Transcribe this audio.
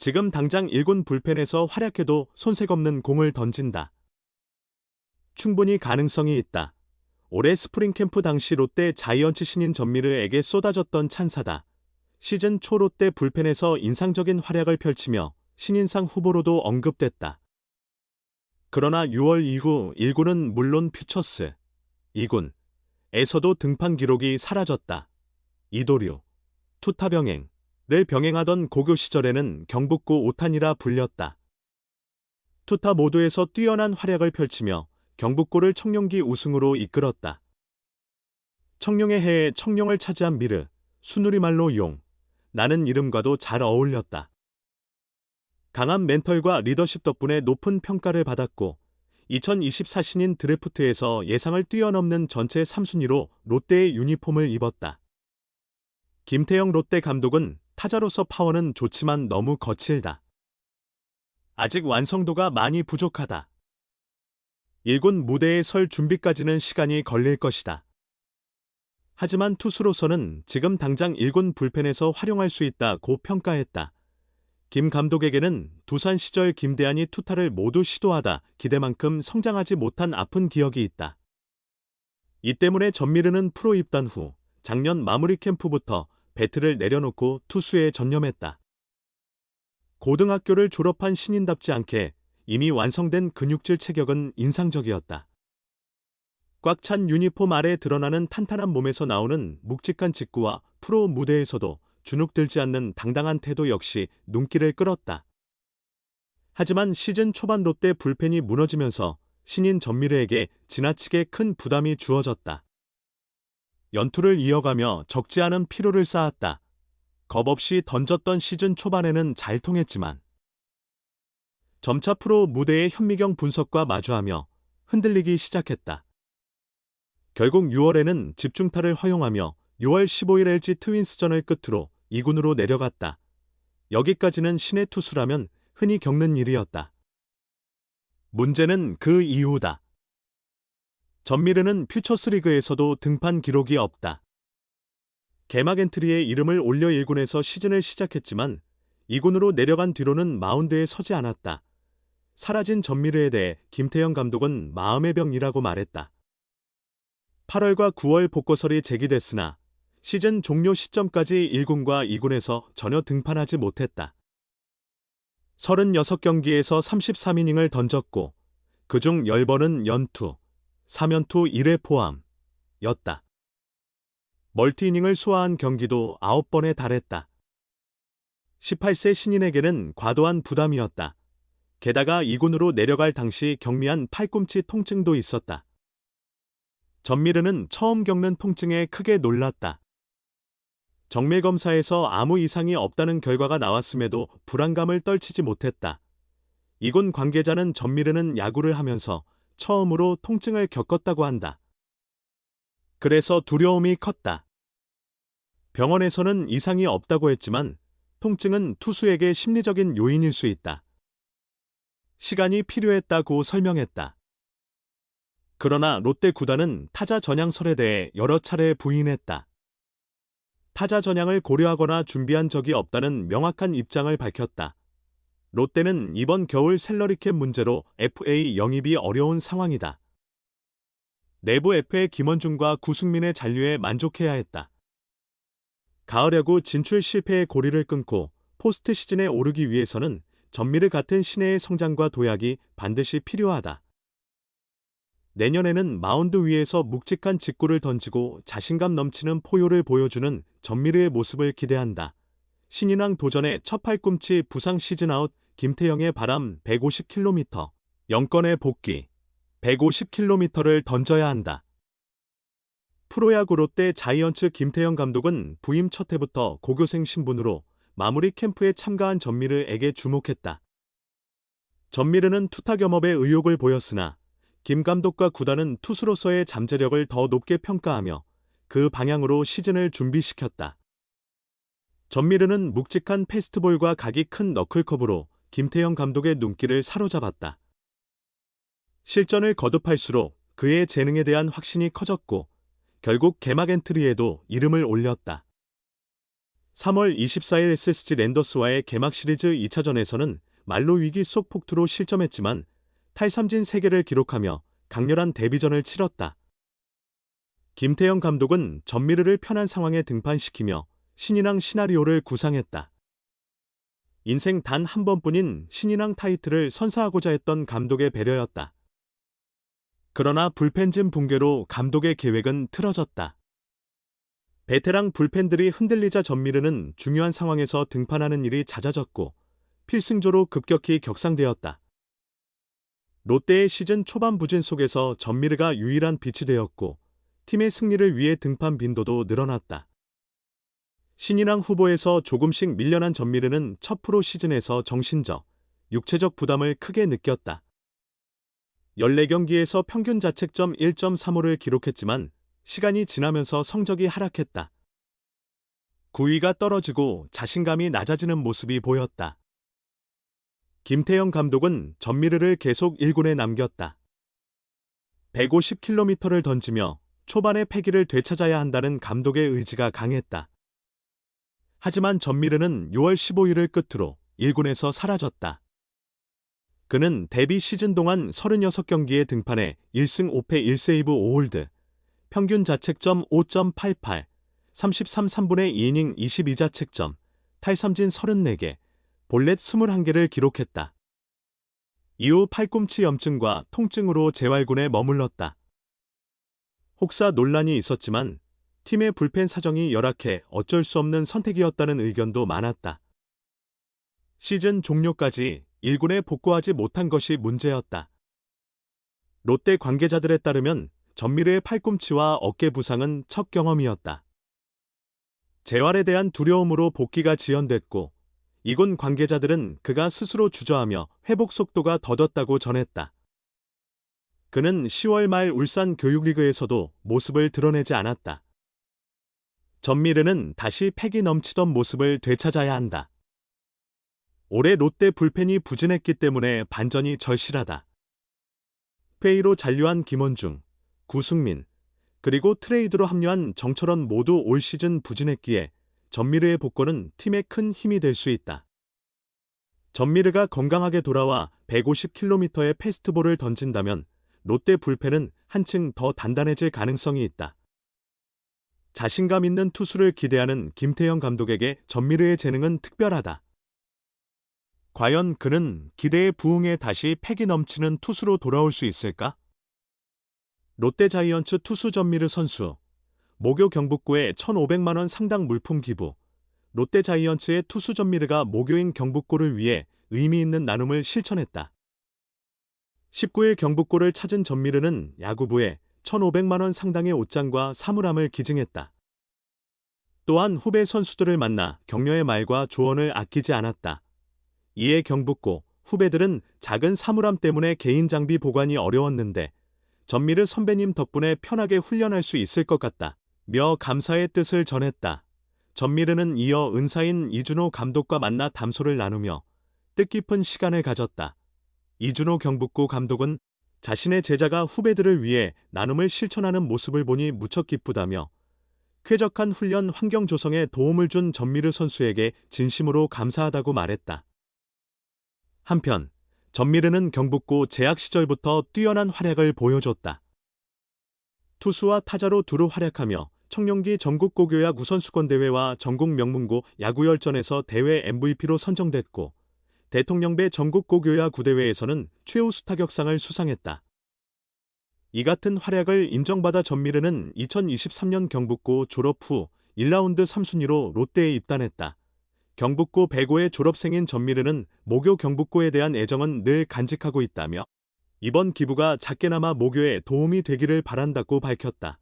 지금 당장 1군 불펜에서 활약해도 손색 없는 공을 던진다. 충분히 가능성이 있다. 올해 스프링 캠프 당시 롯데 자이언츠 신인 전미르에게 쏟아졌던 찬사다. 시즌 초 롯데 불펜에서 인상적인 활약을 펼치며 신인상 후보로도 언급됐다. 그러나 6월 이후 1군은 물론 퓨처스, 2군에서도 등판 기록이 사라졌다. 이도류, 투타 병행을 병행하던 고교 시절에는 경북고 오탄이라 불렸다. 투타 모두에서 뛰어난 활약을 펼치며 경북고를 청룡기 우승으로 이끌었다. 청룡의 해에 청룡을 차지한 미르, 순우리말로 용, 나는 이름과도 잘 어울렸다. 강한 멘털과 리더십 덕분에 높은 평가를 받았고 2024 신인 드래프트에서 예상을 뛰어넘는 전체 3순위로 롯데의 유니폼을 입었다. 김태형 롯데 감독은 타자로서 파워는 좋지만 너무 거칠다. 아직 완성도가 많이 부족하다. 1군 무대에 설 준비까지는 시간이 걸릴 것이다. 하지만 투수로서는 지금 당장 1군 불펜에서 활용할 수 있다고 평가했다. 김 감독에게는 두산 시절 김대한이 투타를 모두 시도하다 기대만큼 성장하지 못한 아픈 기억이 있다. 이 때문에 전미르는 프로 입단 후 작년 마무리 캠프부터 배트를 내려놓고 투수에 전념했다. 고등학교를 졸업한 신인답지 않게 이미 완성된 근육질 체격은 인상적이었다. 꽉 찬 유니폼 아래 드러나는 탄탄한 몸에서 나오는 묵직한 직구와 프로 무대에서도 주눅들지 않는 당당한 태도 역시 눈길을 끌었다. 하지만 시즌 초반 롯데 불펜이 무너지면서 신인 전미르에게 지나치게 큰 부담이 주어졌다. 연투를 이어가며 적지 않은 피로를 쌓았다. 겁없이 던졌던 시즌 초반에는 잘 통했지만 점차 프로 무대의 현미경 분석과 마주하며 흔들리기 시작했다. 결국 6월에는 집중타를 허용하며 6월 15일 LG 트윈스전을 끝으로 2군으로 내려갔다. 여기까지는 신의 투수라면 흔히 겪는 일이었다. 문제는 그 이후다. 전미르는 퓨처스리그에서도 등판 기록이 없다. 개막 엔트리에 이름을 올려 1군에서 시즌을 시작했지만 2군으로 내려간 뒤로는 마운드에 서지 않았다. 사라진 전미르에 대해 김태형 감독은 마음의 병이라고 말했다. 8월과 9월 복거설이 제기됐으나 시즌 종료 시점까지 1군과 2군에서 전혀 등판하지 못했다. 36경기에서 33이닝을 던졌고 그중 10번은 연투, 3연투 1회 포함이었다. 멀티이닝을 소화한 경기도 9번에 달했다. 18세 신인에게는 과도한 부담이었다. 게다가 2군으로 내려갈 당시 경미한 팔꿈치 통증도 있었다. 전미르는 처음 겪는 통증에 크게 놀랐다. 정밀검사에서 아무 이상이 없다는 결과가 나왔음에도 불안감을 떨치지 못했다. 2군 관계자는 전미르는 야구를 하면서 처음으로 통증을 겪었다고 한다. 그래서 두려움이 컸다. 병원에서는 이상이 없다고 했지만 통증은 투수에게 심리적인 요인일 수 있다. 시간이 필요했다고 설명했다. 그러나 롯데 구단은 타자 전향설에 대해 여러 차례 부인했다. 타자 전향을 고려하거나 준비한 적이 없다는 명확한 입장을 밝혔다. 롯데는 이번 겨울 샐러리캡 문제로 FA 영입이 어려운 상황이다. 내부 FA 김원중과 구승민의 잔류에 만족해야 했다. 가을 야구 진출 실패의 고리를 끊고 포스트 시즌에 오르기 위해서는 전미르 같은 신예의 성장과 도약이 반드시 필요하다. 내년에는 마운드 위에서 묵직한 직구를 던지고 자신감 넘치는 포효를 보여주는 전미르의 모습을 기대한다. 신인왕 도전의 첫 팔꿈치 부상 시즌아웃 김태형의 바람 150km, 영권의 복귀 150km를 던져야 한다. 프로야구 롯데 자이언츠 김태형 감독은 부임 첫 해부터 고교생 신분으로 마무리 캠프에 참가한 전미르에게 주목했다. 전미르는 투타 겸업에 의욕을 보였으나 김 감독과 구단은 투수로서의 잠재력을 더 높게 평가하며 그 방향으로 시즌을 준비시켰다. 전미르는 묵직한 패스트볼과 각이 큰 너클컵으로 김태형 감독의 눈길을 사로잡았다. 실전을 거듭할수록 그의 재능에 대한 확신이 커졌고 결국 개막 엔트리에도 이름을 올렸다. 3월 24일 SSG 랜더스와의 개막 시리즈 2차전에서는 말로 위기 속 폭투로 실점했지만 탈삼진 3개를 기록하며 강렬한 데뷔전을 치렀다. 김태형 감독은 전미르를 편한 상황에 등판시키며 신인왕 시나리오를 구상했다. 인생 단 한 번뿐인 신인왕 타이틀을 선사하고자 했던 감독의 배려였다. 그러나 불펜진 붕괴로 감독의 계획은 틀어졌다. 베테랑 불펜들이 흔들리자 전미르는 중요한 상황에서 등판하는 일이 잦아졌고 필승조로 급격히 격상되었다. 롯데의 시즌 초반 부진 속에서 전미르가 유일한 빛이 되었고 팀의 승리를 위해 등판 빈도도 늘어났다. 신인왕 후보에서 조금씩 밀려난 전미르는 첫 프로 시즌에서 정신적, 육체적 부담을 크게 느꼈다. 14경기에서 평균 자책점 1.35를 기록했지만 시간이 지나면서 성적이 하락했다. 구위가 떨어지고 자신감이 낮아지는 모습이 보였다. 김태형 감독은 전미르를 계속 1군에 남겼다. 150km를 던지며 초반의 패기를 되찾아야 한다는 감독의 의지가 강했다. 하지만 전미르는 6월 15일을 끝으로 1군에서 사라졌다. 그는 데뷔 시즌 동안 36경기에 등판해 1승 5패 1세이브 5홀드, 평균 자책점 5.88, 33 3분의 2이닝 22자책점, 탈삼진 34개, 볼넷 21개를 기록했다. 이후 팔꿈치 염증과 통증으로 재활군에 머물렀다. 혹사 논란이 있었지만 팀의 불펜 사정이 열악해 어쩔 수 없는 선택이었다는 의견도 많았다. 시즌 종료까지 1군에 복구하지 못한 것이 문제였다. 롯데 관계자들에 따르면 전미르의 팔꿈치와 어깨 부상은 첫 경험이었다. 재활에 대한 두려움으로 복귀가 지연됐고 이군 관계자들은 그가 스스로 주저하며 회복 속도가 더뎠다고 전했다. 그는 10월 말 울산 교육리그에서도 모습을 드러내지 않았다. 전미르는 다시 패기 넘치던 모습을 되찾아야 한다. 올해 롯데 불펜이 부진했기 때문에 반전이 절실하다. 페이로 잔류한 김원중, 구승민, 그리고 트레이드로 합류한 정철원 모두 올 시즌 부진했기에 전미르의 복권은 팀에 큰 힘이 될 수 있다. 전미르가 건강하게 돌아와 150km의 패스트볼을 던진다면 롯데 불펜은 한층 더 단단해질 가능성이 있다. 자신감 있는 투수를 기대하는 김태형 감독에게 전미르의 재능은 특별하다. 과연 그는 기대에 부응해 다시 패기 넘치는 투수로 돌아올 수 있을까? 롯데 자이언츠 투수 전미르 선수, 모교 경북고에 1,500만 원 상당 물품 기부. 롯데 자이언츠의 투수 전미르가 모교인 경북고를 위해 의미 있는 나눔을 실천했다. 19일 경북고를 찾은 전미르는 야구부에 1,500만 원 상당의 옷장과 사물함을 기증했다. 또한 후배 선수들을 만나 격려의 말과 조언을 아끼지 않았다. 이에 경북고 후배들은 작은 사물함 때문에 개인 장비 보관이 어려웠는데 전미르 선배님 덕분에 편하게 훈련할 수 있을 것 같다 며 감사의 뜻을 전했다. 전미르는 이어 은사인 이준호 감독과 만나 담소를 나누며 뜻깊은 시간을 가졌다. 이준호 경북고 감독은 자신의 제자가 후배들을 위해 나눔을 실천하는 모습을 보니 무척 기쁘다며 쾌적한 훈련 환경 조성에 도움을 준 전미르 선수에게 진심으로 감사하다고 말했다. 한편 전미르는 경북고 재학 시절부터 뛰어난 활약을 보여줬다. 투수와 타자로 두루 활약하며 청룡기 전국고교야구 우선수권대회와 전국명문고 야구열전에서 대회 MVP로 선정됐고 대통령배 전국고교야구대회에서는 최우수 타격상을 수상했다. 이 같은 활약을 인정받아 전미르는 2023년 경북고 졸업 후 1라운드 3순위로 롯데에 입단했다. 경북고 배고의 졸업생인 전미르는 모교 경북고에 대한 애정은 늘 간직하고 있다며 이번 기부가 작게나마 모교에 도움이 되기를 바란다고 밝혔다.